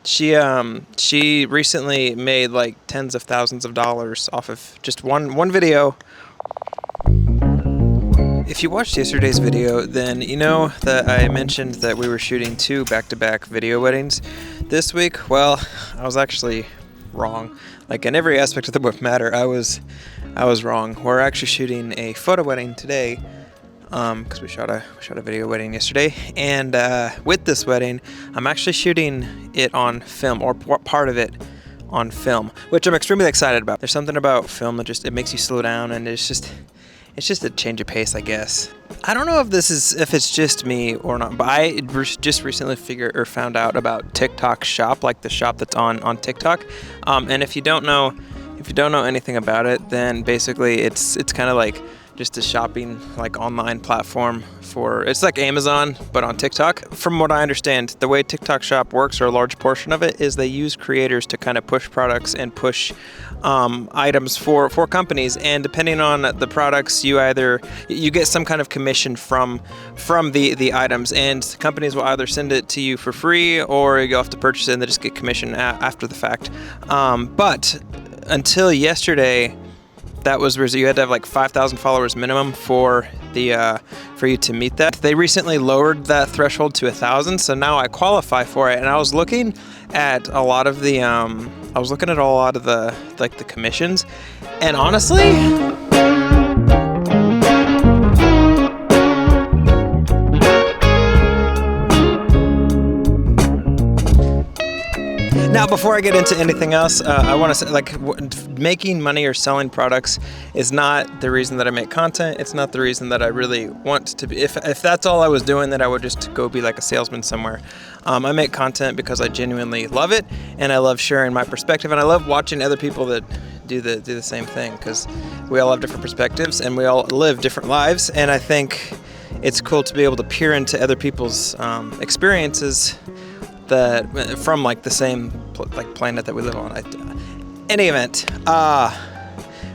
She recently made like tens of thousands of dollars off of just one video. If you watched yesterday's video, then you know that I mentioned that we were shooting 2 back-to-back video weddings this week. Well, I was actually wrong. Like in every aspect of the matter, I was wrong. We're actually shooting a photo wedding today, because we shot a video wedding yesterday, and with this wedding, I'm actually shooting it on film, or part of it on film, which I'm extremely excited about. There's something about film that it makes you slow down, and it's just a change of pace, I guess. I don't know if it's just me or not, but I just recently found out about TikTok Shop, like the shop that's on TikTok. And if you don't know anything about it, then basically it's kind of like just a shopping like online platform it's like Amazon but on TikTok. From what I understand, the way TikTok Shop works, or a large portion of it, is they use creators to kind of push products and push items for companies, and depending on the products, you get some kind of commission from the items, and companies will either send it to you for free, or you'll have to purchase it and they just get commission after the fact. But until yesterday, that was where you had to have like 5,000 followers minimum for you to meet that. They recently lowered that threshold to 1,000, so now I qualify for it. And I was looking at a lot of the the commissions, and honestly, now, before I get into anything else, I want to say, making money or selling products is not the reason that I make content. It's not the reason that I really want to be. If that's all I was doing, then I would just go be like a salesman somewhere. I make content because I genuinely love it, and I love sharing my perspective, and I love watching other people that do the same thing, because we all have different perspectives and we all live different lives, and I think it's cool to be able to peer into other people's experiences that from like the same planet that we live on. Any event,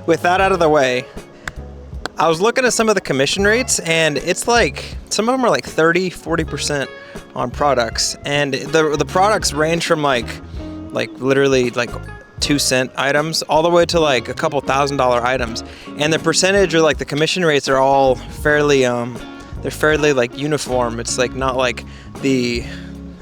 with that out of the way, I was looking at some of the commission rates, and it's like some of them are like 30-40% on products, and the products range from like literally like 2-cent items all the way to like a couple $1,000 items, and the percentage or like the commission rates are all fairly like uniform. It's like not like the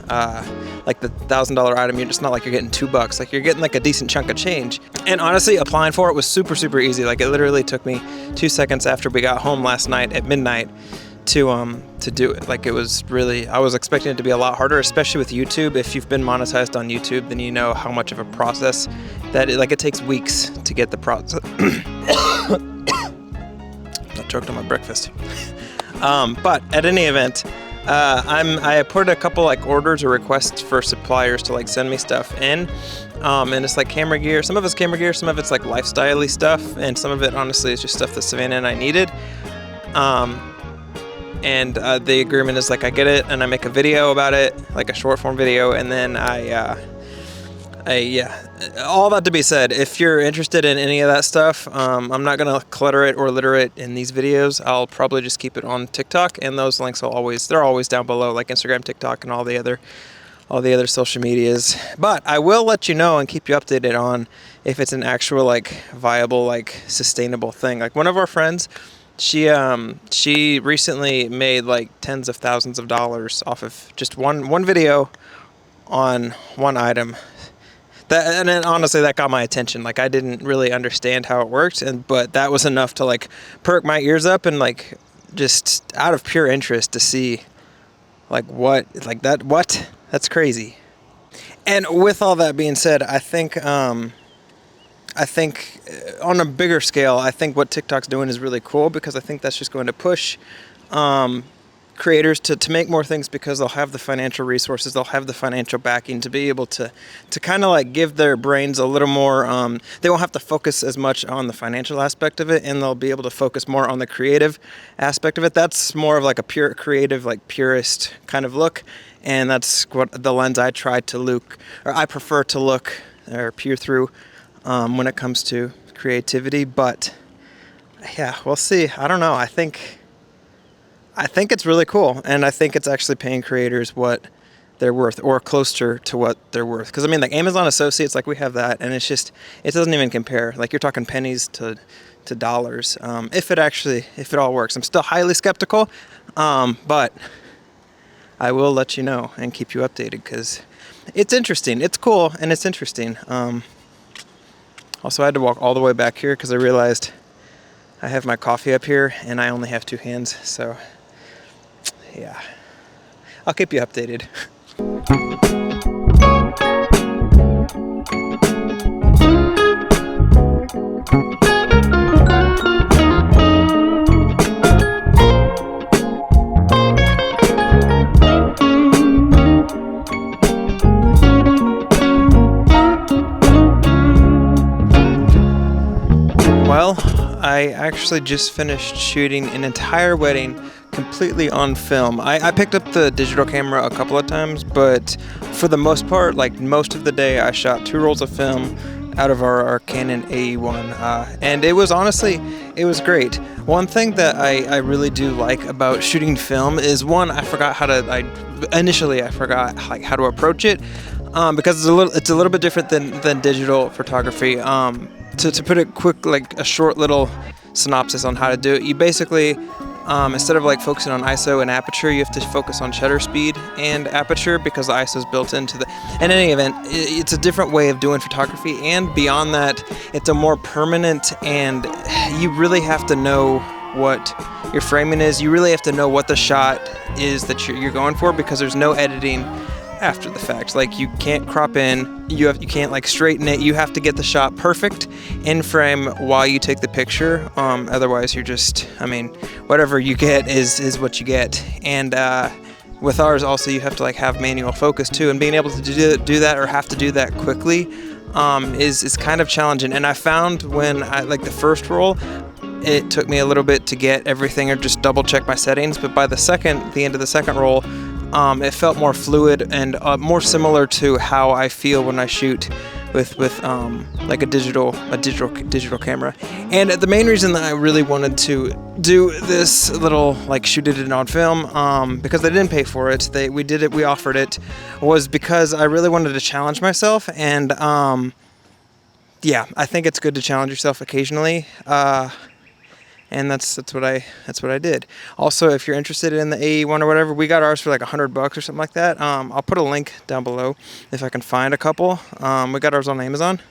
$1,000 item, you're just not like you're getting $2. Like you're getting like a decent chunk of change. And honestly, applying for it was super easy. Like it literally took me 2 seconds after we got home last night at midnight to do it. Like it was really, I was expecting it to be a lot harder, especially with YouTube. If you've been monetized on YouTube, then you know how much of a process that it takes weeks to get the process. I choked on my breakfast. But at any event, I put a couple like orders or requests for suppliers to like send me stuff in, and it's like camera gear. Some of it's camera gear, some of it's like lifestyle-y stuff, and some of it honestly is just stuff that Savannah and I needed. And the agreement is like I get it and I make a video about it, like a short form video, and then all that to be said, if you're interested in any of that stuff, I'm not gonna clutter it or litter it in these videos. I'll probably just keep it on TikTok, and those links they're always down below, like Instagram, TikTok, and all the other social medias. But I will let you know and keep you updated on if it's an actual like viable, like sustainable thing. Like one of our friends, she recently made like tens of thousands of dollars off of just one video on one item. And then honestly, that got my attention. Like I didn't really understand how it worked, but that was enough to like perk my ears up, and like just out of pure interest to see like that's crazy. And with all that being said, I think on a bigger scale, I think what TikTok's doing is really cool, because I think that's just going to push creators to make more things, because they'll have the financial resources, they'll have the financial backing to be able to kind of like give their brains a little more, they won't have to focus as much on the financial aspect of it, and they'll be able to focus more on the creative aspect of it. That's more of like a pure creative, like purist kind of look, and that's what the lens I prefer to look or peer through when it comes to creativity. But yeah, we'll see. I don't know. I think it's really cool, and I think it's actually paying creators what they're worth, or closer to what they're worth. Because I mean, like Amazon Associates, like we have that, and it's just, it doesn't even compare. Like you're talking pennies to dollars, if it all works. I'm still highly skeptical, but I will let you know and keep you updated, because it's interesting. It's cool and it's interesting. Also, I had to walk all the way back here because I realized I have my coffee up here and I only have 2 hands. So yeah, I'll keep you updated. Well, I actually just finished shooting an entire wedding completely on film. I picked up the digital camera a couple of times, but for the most part, like most of the day, I shot 2 rolls of film out of our Canon AE1, and it was great. One thing that I really do like about shooting film is, one, I forgot how to approach it, because it's a little bit different than digital photography. To put it quick, like a short little synopsis on how to do it, you basically, instead of like focusing on ISO and aperture, you have to focus on shutter speed and aperture, because the ISO is built into the. In any event, it's a different way of doing photography, and beyond that, it's a more permanent, and you really have to know what your framing is. You really have to know what the shot is that you're going for, because there's no editing after the fact. Like you can't crop in, you can't like straighten it. You have to get the shot perfect in frame while you take the picture. Otherwise you're just, whatever you get is what you get. And with ours also, you have to like have manual focus too, and being able to do that, or have to do that quickly, is kind of challenging. And I found when I like the first roll, it took me a little bit to get everything, or just double check my settings, but by the end of the second roll, it felt more fluid and more similar to how I feel when I shoot with like a digital camera. And the main reason that I really wanted to do this little, like, shoot it on film, because they didn't pay for it, we offered it, was because I really wanted to challenge myself. And yeah, I think it's good to challenge yourself occasionally. And that's what I did. Also, if you're interested in the AE1 or whatever, we got ours for like $100 or something like that. I'll put a link down below if I can find a couple. We got ours on Amazon.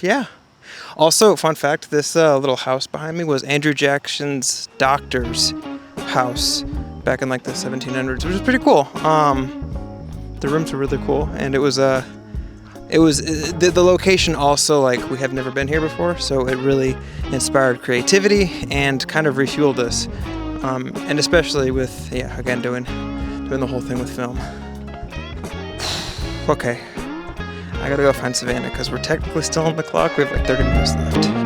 Yeah. Also, fun fact, this little house behind me was Andrew Jackson's doctor's house back in like the 1700s, which was pretty cool. The rooms were really cool, and it was the location also, like, we have never been here before, so it really inspired creativity and kind of refueled us, and especially with, yeah, again, doing the whole thing with film. Okay, I gotta go find Savannah, because we're technically still on the clock. We have like 30 minutes left.